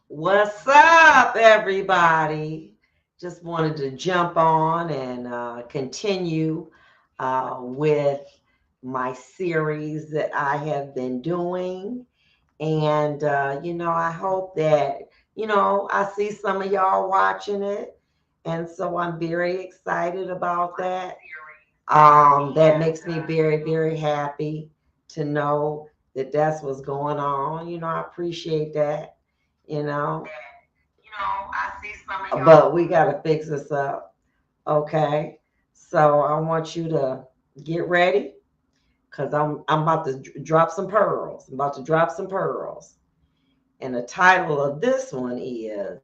What's up, everybody? Just wanted to jump on and continue with my series that I have been doing. And, I hope that, I see some of y'all watching it. And so I'm very excited about that. That makes me very, very happy to know that that's what's going on. I appreciate that, you know. I see some of y'all. But we got to fix this up. Okay. So I want you to get ready because I'm about to drop some pearls. I'm about to drop some pearls. And the title of this one is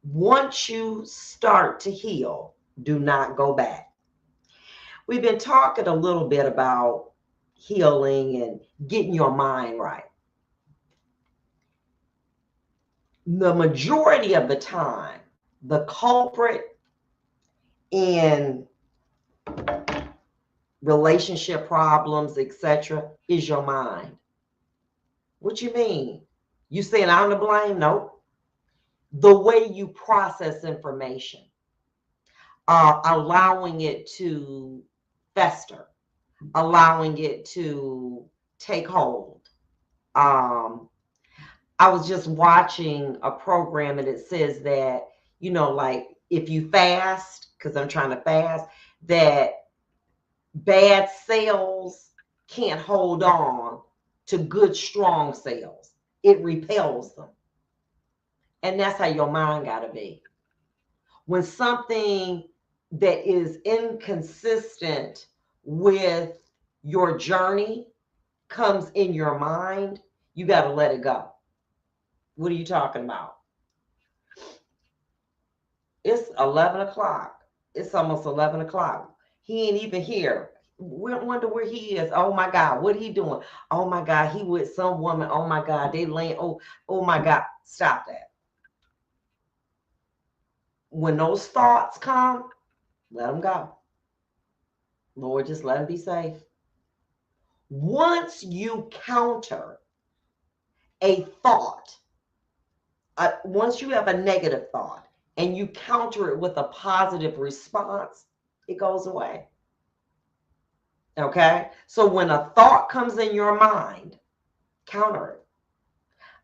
Once You Start to Heal, Do Not Go Back. We've been talking a little bit about healing and getting your mind right. The majority of the time, the culprit in relationship problems, etc., is your mind. What you mean? You saying I'm to blame? Nope. The way you process information, allowing it to fester, allowing it to take hold. Um, I was just watching a program and it says that, like if you fast, because I'm trying to fast, that bad cells can't hold on to good, strong cells. It repels them. And that's how your mind got to be. When something that is inconsistent with your journey comes in your mind, you got to let it go. What are you talking about? It's 11 o'clock. It's almost 11 o'clock. He ain't even here. We wonder where he is. Oh my God, what he doing? Oh my God, he with some woman. Oh my God, they laying. Oh my God, stop that. When those thoughts come, let them go. Lord, just let them be safe. Once you counter a thought, once you have a negative thought and you counter it with a positive response, it goes away. Okay? So when a thought comes in your mind, counter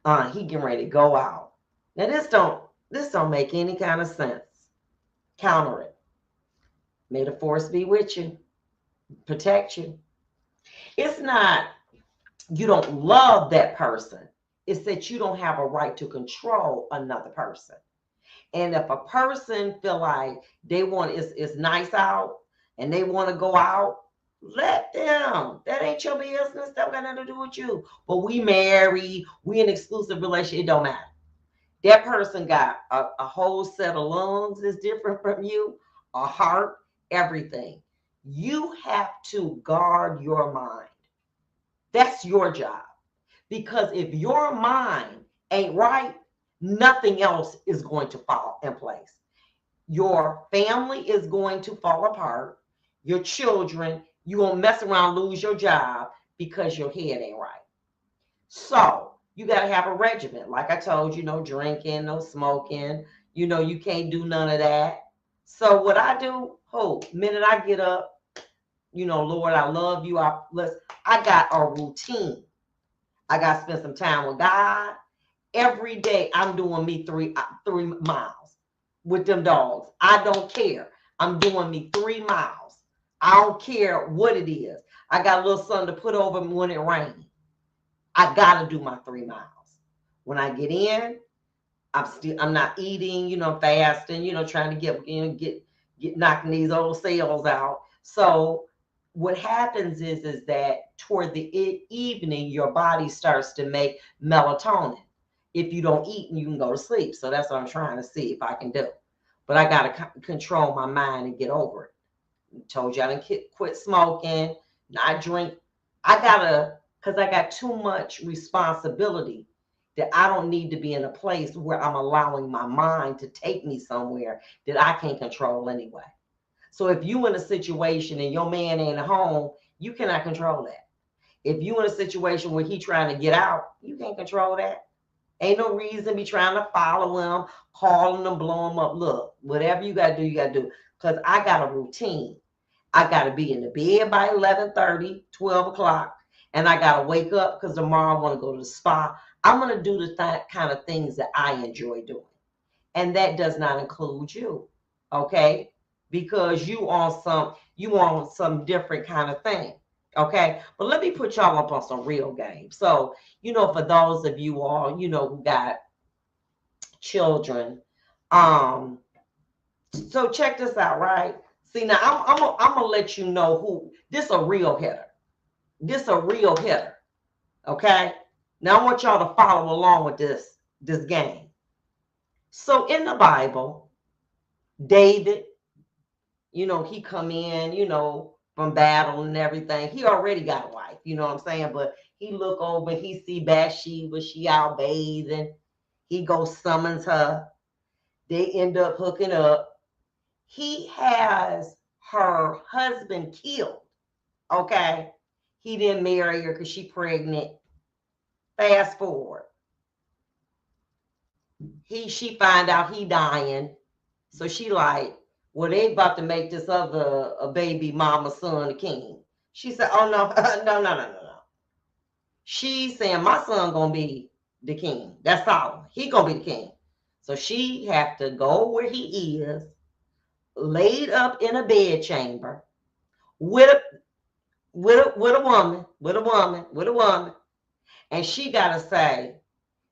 it. He getting ready to go out. Now this don't make any kind of sense. Counter it. May the force be with you, protect you. It's not you don't love that person. It's that you don't have a right to control another person. And if a person feel like they want it's nice out and they want to go out, let them. That ain't your business. That got nothing to do with you. But we married, we in exclusive relationship, it don't matter. That person got a whole set of lungs that's different from you, a heart, everything. You have to guard your mind. That's your job. Because if your mind ain't right, nothing else is going to fall in place. Your family is going to fall apart. Your children, you're going to mess around, lose your job because your head ain't right. So you got to have a regimen. Like I told you, no drinking, no smoking. You can't do none of that. So what I do, minute I get up, Lord, I love you. I got a routine. I got to spend some time with God. Every day I'm doing me 3 miles with them dogs. I don't care. I'm doing me 3 miles. I don't care what it is. I got a little something to put over me when it rains. I gotta do my 3 miles. When I get in, I'm not eating, fasting, trying to get knocking these old cells out. So what happens is that toward the evening, your body starts to make melatonin. If you don't eat, and you can go to sleep. So that's what I'm trying to see if I can do. But I got to control my mind and get over it. Told you I didn't quit smoking, not drink. Because I got too much responsibility that I don't need to be in a place where I'm allowing my mind to take me somewhere that I can't control anyway. So if you in a situation and your man ain't at home, you cannot control that. If you in a situation where he trying to get out, you can't control that. Ain't no reason to be trying to follow him, calling him, blow him up. Look, whatever you got to do, you got to do. Because I got a routine. I got to be in the bed by 11:30, 12 o'clock. And I got to wake up because tomorrow I want to go to the spa. I'm going to do the kind of things that I enjoy doing. And that does not include you. Okay? Because you on some different kind of thing. Okay? But let me put y'all up on some real games. So, for those of you all, who got children, so check this out, right? See, now I'm gonna let you know who this a real hitter. This a real hitter. Okay? Now I want y'all to follow along with this game. So in the Bible, David, he come in, from battle and everything. He already got a wife, you know what I'm saying? But he look over, he see Bathsheba, she out bathing. He goes summons her. They end up hooking up. He has her husband killed. Okay. He didn't marry her because she pregnant. Fast forward. She find out he dying. So she like, well, they about to make this other a baby mama son a king. She said, oh no, no. She's saying my son gonna be the king. That's Solomon. He gonna be the king. So she have to go where he is, laid up in a bed chamber with a woman, and she gotta say,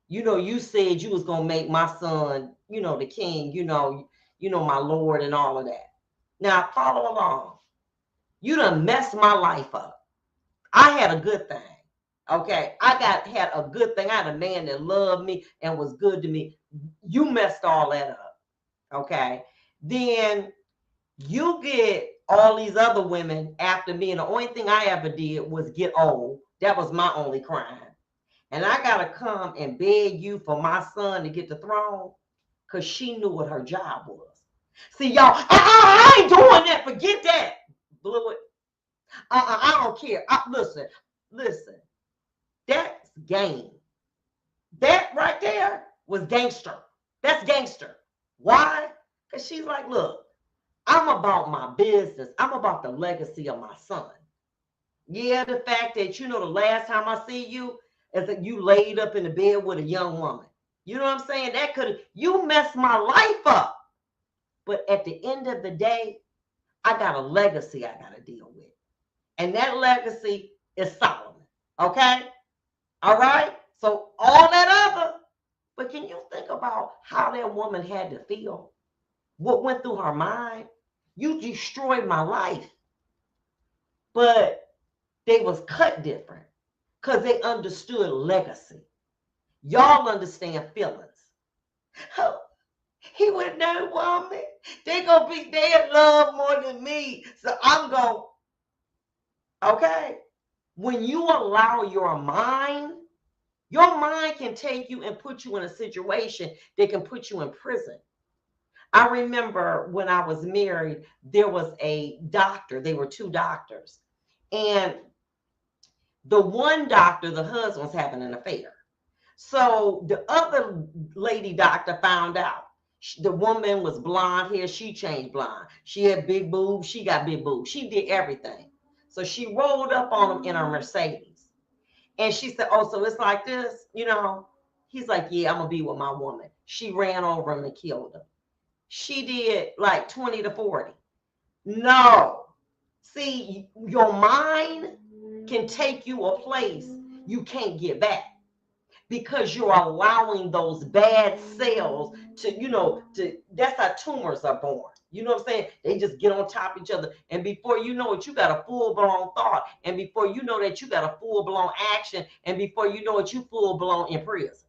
you said you was gonna make my son, the king, my Lord and all of that. Now follow along. You done messed my life up. I had a good thing. Okay. Had a good thing. I had a man that loved me and was good to me. You messed all that up. Okay. Then you get all these other women after me, and the only thing I ever did was get old. That was my only crime. And I gotta come and beg you for my son to get the throne because she knew what her job was. See, y'all, I ain't doing that. Forget that. Blew it. I don't care. Listen. That's game. That right there was gangster. That's gangster. Why? Because she's like, look, I'm about my business. I'm about the legacy of my son. Yeah, the fact that the last time I see you is that you laid up in the bed with a young woman. You know what I'm saying? You messed my life up. But at the end of the day, I got a legacy I got to deal with. And that legacy is Solomon. Okay? All right? So all that other, but can you think about how that woman had to feel? What went through her mind? You destroyed my life. But they was cut different because they understood legacy. Y'all understand feelings. Oh, he would never want me. They gonna be they in love more than me. So I'm going, okay. When you allow your mind can take you and put you in a situation that can put you in prison. I remember when I was married, there was a doctor. They were two doctors. And the one doctor, the husband was having an affair. So the other lady doctor found out. The woman was blonde hair. She changed blonde. She had big boobs. She got big boobs. She did everything. So she rolled up on him in her Mercedes. And she said, oh, so it's like this, He's like, yeah, I'm going to be with my woman. She ran over him and killed him. She did like 20 to 40. No. See, your mind can take you a place you can't get back because you're allowing those bad cells that's how tumors are born. You know what I'm saying? They just get on top of each other. And before you know it, you got a full-blown thought. And before you know that, you got a full-blown action. And before you know it, you full-blown in prison.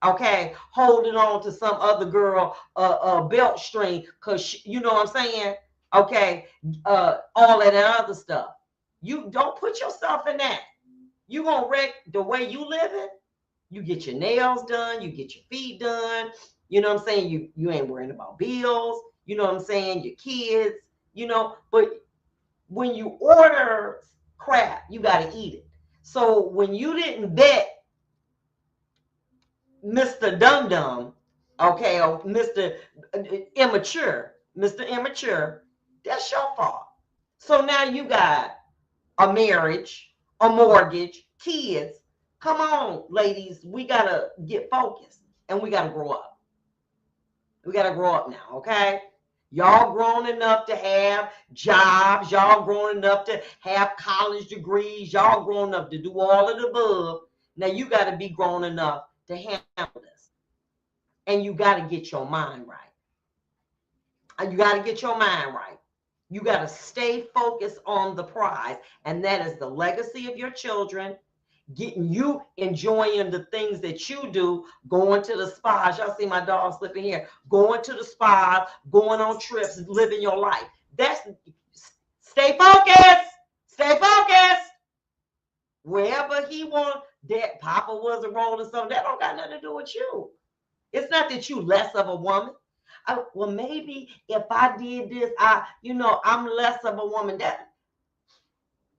Okay? Holding on to some other girl belt string because, you know what I'm saying? Okay? All of that other stuff. You don't put yourself in that. You gonna wreck the way you living. You get your nails done, you get your feet done. You know what I'm saying? You ain't worrying about bills. You know what I'm saying? Your kids, But when you order crap, you got to eat it. So when you didn't vet Mr. Dum Dum, okay, or Mr. Immature, Mr. Immature, that's your fault. So now you got a marriage, a mortgage, kids. Come on, ladies, we gotta get focused and we gotta grow up. We gotta grow up now, okay? Y'all grown enough to have jobs. Y'all grown enough to have college degrees. Y'all grown enough to do all of the above. Now you got to be grown enough to handle this. And you got to get your mind right. And you got to get your mind right. You got to stay focused on the prize. And that is the legacy of your children, getting you enjoying the things that you do, going to the spas. Y'all see my dog slipping here. Going to the spas, going on trips, living your life. That's stay focused. Stay focused. Wherever he wants, that Papa was a rolling something. That don't got nothing to do with you. It's not that you less of a woman. Well, maybe if I did this, I'm less of a woman.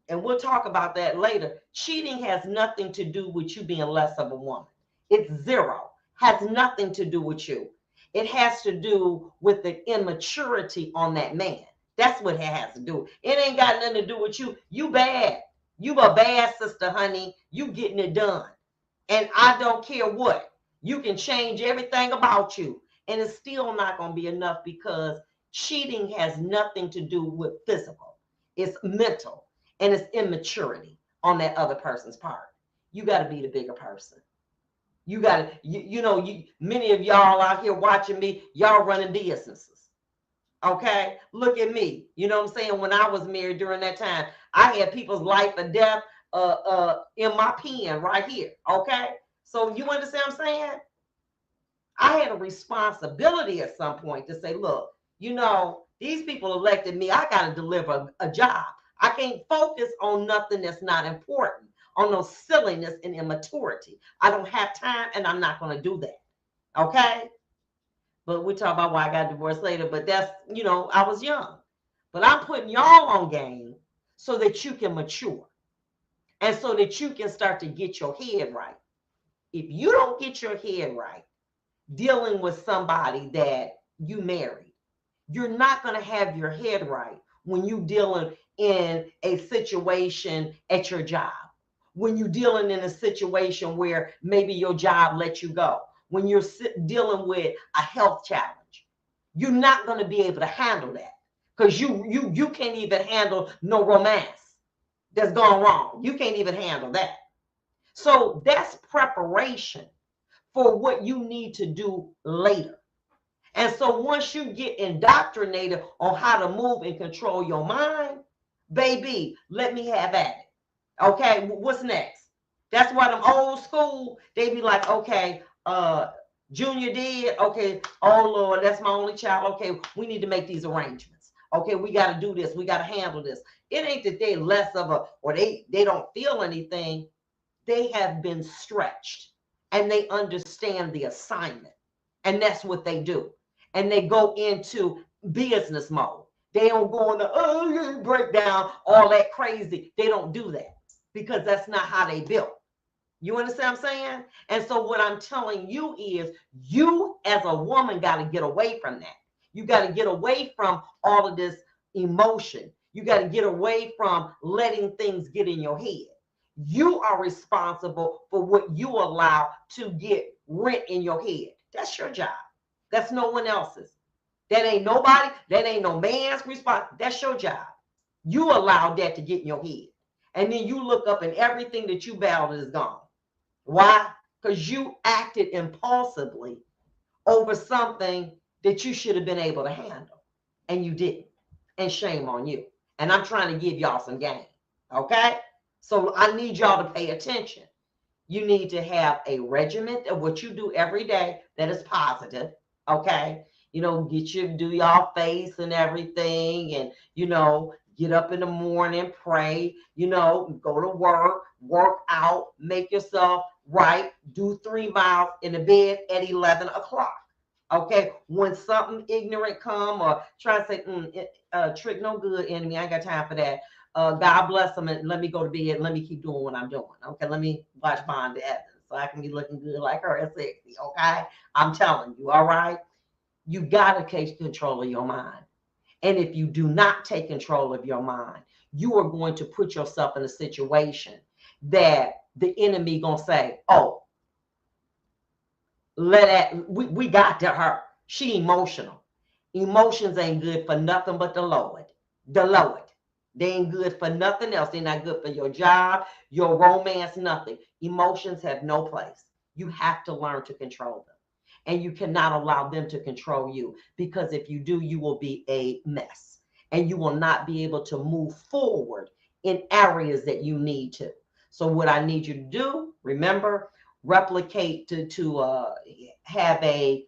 And we'll talk about that later. Cheating has nothing to do with you being less of a woman. It's zero. Has nothing to do with you. It has to do with the immaturity on that man. That's what it has to do. It ain't got nothing to do with you. You bad. You a bad sister, honey. You getting it done. And I don't care what. You can change everything about you. And it's still not going to be enough because cheating has nothing to do with physical. It's mental. And it's immaturity on that other person's part. You got to be the bigger person. You got to, many of y'all out here watching me, y'all running businesses. Okay? Look at me. You know what I'm saying? When I was married during that time, I had people's life or death in my pen right here. Okay? So you understand what I'm saying? I had a responsibility at some point to say, look, these people elected me. I got to deliver a job. I can't focus on nothing that's not important, on no silliness and immaturity. I don't have time and I'm not going to do that. Okay? But we'll talk about why I got divorced later. But that's, I was young. But I'm putting y'all on game so that you can mature and so that you can start to get your head right. If you don't get your head right, dealing with somebody that you married, you're not going to have your head right when you're dealing in a situation at your job, when you're dealing in a situation where maybe your job lets you go, when you're dealing with a health challenge. You're not going to be able to handle that because you can't even handle no romance that's gone wrong. You can't even handle that. So that's preparation for what you need to do later. And so once you get indoctrinated on how to move and control your mind, baby, let me have at it. Okay, what's next? That's why them old school, they be like, okay, Junior did, okay, oh Lord, that's my only child. Okay, we need to make these arrangements. Okay, we got to do this. We got to handle this. It ain't that they less of a, or they don't feel anything. They have been stretched and they understand the assignment. And that's what they do. And they go into business mode. They don't go into break down all that crazy. They don't do that because that's not how they built. You understand what I'm saying? And so what I'm telling you is you as a woman got to get away from that. You got to get away from all of this emotion. You got to get away from letting things get in your head. You are responsible for what you allow to get rent in your head. That's your job. That's no one else's. That ain't nobody. That ain't no man's response. That's your job. You allowed that to get in your head. And then you look up and everything that you battled is gone. Why? Because you acted impulsively over something that you should have been able to handle. And you didn't. And shame on you. And I'm trying to give y'all some game. Okay? So I need y'all to pay attention. You need to have a regiment of what you do every day that is positive. Okay? Do y'all face and everything. And, get up in the morning, pray, go to work out, make yourself right, do 3 miles in the bed at 11 o'clock. Okay, when something ignorant come or try to say, trick no good, enemy, I ain't got time for that. God bless them and let me go to bed. Let me keep doing what I'm doing. Okay, let me watch Bond Evans. so I can be looking good like her and sexy. Okay, I'm telling you. All right, you gotta take control of your mind. And if you do not take control of your mind, you are going to put yourself in a situation that the enemy gonna say, "Oh, we got to her. She emotional. Emotions ain't good for nothing but the Lord. The Lord. They ain't good for nothing else. They're not good for your job, your romance, nothing. Emotions have no place. You have to learn to control them. And you cannot allow them to control you, because if you do, you will be a mess. And you will not be able to move forward in areas that you need to. So what I need you to do, remember, replicate to have a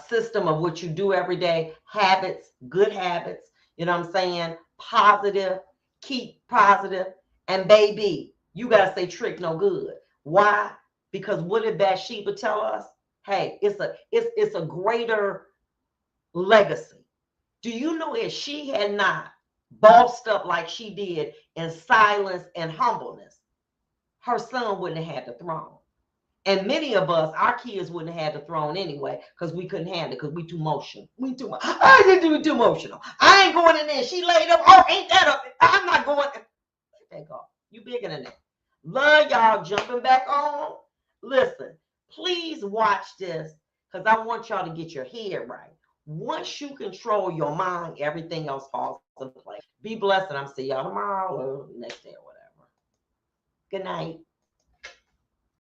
system of what you do every day, habits, good habits, you know what I'm saying? Positive, keep positive, and baby, you gotta say trick no good. Why? Because what did Bathsheba tell us? Hey, it's a greater legacy. Do you know if she had not bossed up like she did in silence and humbleness, her son wouldn't have had the throne. And many of us, our kids wouldn't have had the throne anyway, because we couldn't handle it, because we too emotional. We too much. I didn't do it too emotional. I ain't going in there. She laid up. Oh, ain't that up? I'm not going. Let that go. You bigger than that. Love y'all jumping back on. Listen, please watch this, because I want y'all to get your head right. Once you control your mind, everything else falls into place. Be blessed, and I'll see y'all tomorrow or next day or whatever. Good night.